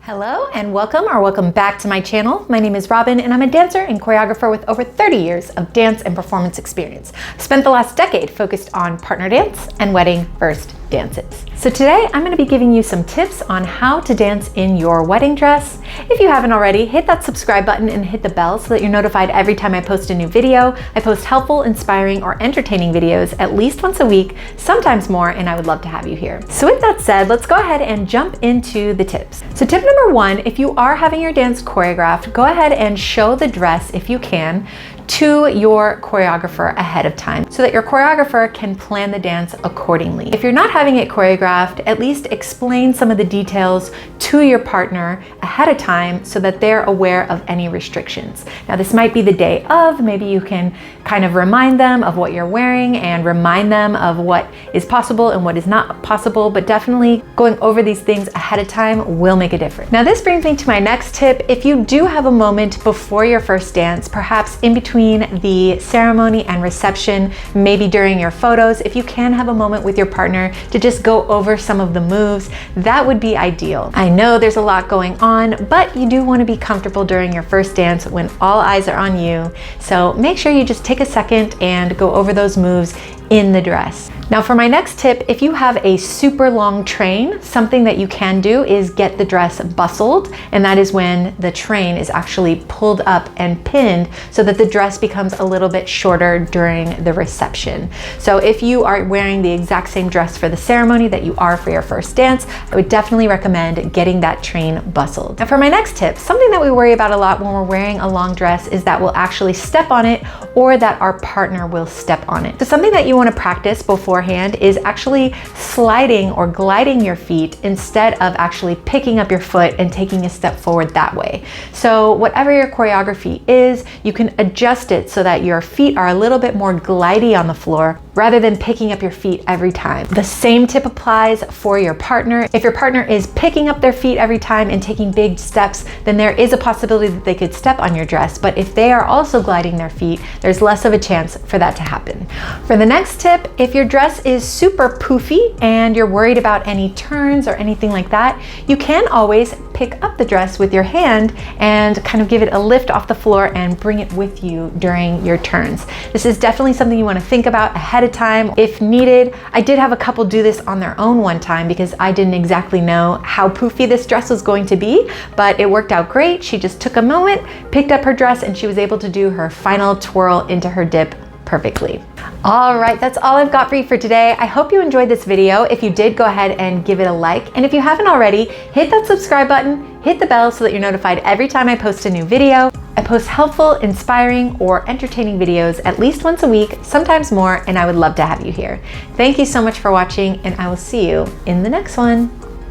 Hello and welcome back to my channel. My name is Robyn and I'm a dancer and choreographer with over 30 years of dance and performance experience. I spent the last decade focused on partner dance and wedding first dances. So today I'm going to be giving you some tips on how to dance in your wedding dress. If you haven't already, hit that subscribe button and hit the bell so that you're notified every time I post a new video. I post helpful, inspiring, or entertaining videos at least once a week, sometimes more, and I would love to have you here. So with that said, let's go ahead and jump into the tips. So tip number one, if you are having your dance choreographed, go ahead and show the dress, if you can, to your choreographer ahead of time so that your choreographer can plan the dance accordingly. If you're not having it choreographed, at least explain some of the details to your partner ahead of time so that they're aware of any restrictions. Now this might be the day of, maybe you can kind of remind them of what you're wearing and remind them of what is possible and what is not possible, but definitely going over these things ahead of time will make a difference. Now this brings me to my next tip. If you do have a moment before your first dance, perhaps in between the ceremony and reception, maybe during your photos, if you can have a moment with your partner to just go over some of the moves, that would be ideal. I know there's a lot going on, but you do want to be comfortable during your first dance when all eyes are on you. So make sure you just take a second and go over those moves in the dress. Now for my next tip, if you have a super long train, something that you can do is get the dress bustled, and that is when the train is actually pulled up and pinned so that the dress becomes a little bit shorter during the reception. So if you are wearing the exact same dress for the ceremony that you are for your first dance, I would definitely recommend getting that train bustled. Now for my next tip, something that we worry about a lot when we're wearing a long dress is that we'll actually step on it or that our partner will step on it. So something that you want to practice beforehand is actually sliding or gliding your feet instead of actually picking up your foot and taking a step forward that way. So whatever your choreography is, you can adjust it so that your feet are a little bit more glidey on the floor rather than picking up your feet every time. The same tip applies for your partner. If your partner is picking up their feet every time and taking big steps, then there is a possibility that they could step on your dress. But if they are also gliding their feet, there's less of a chance for that to happen. For the next tip, if your dress is super poofy and you're worried about any turns or anything like that, you can always pick up the dress with your hand and kind of give it a lift off the floor and bring it with you during your turns. This is definitely something you want to think about ahead of time if needed. I did have a couple do this on their own one time because I didn't exactly know how poofy this dress was going to be, but it worked out great. She just took a moment, picked up her dress, and she was able to do her final twirl into her dip perfectly. All right, that's all I've got for you for today. I hope you enjoyed this video. If you did, go ahead and give it a like. And if you haven't already, hit that subscribe button, hit the bell so that you're notified every time I post a new video. I post helpful, inspiring, or entertaining videos at least once a week, sometimes more, and I would love to have you here. Thank you so much for watching, and I will see you in the next one.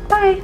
Bye.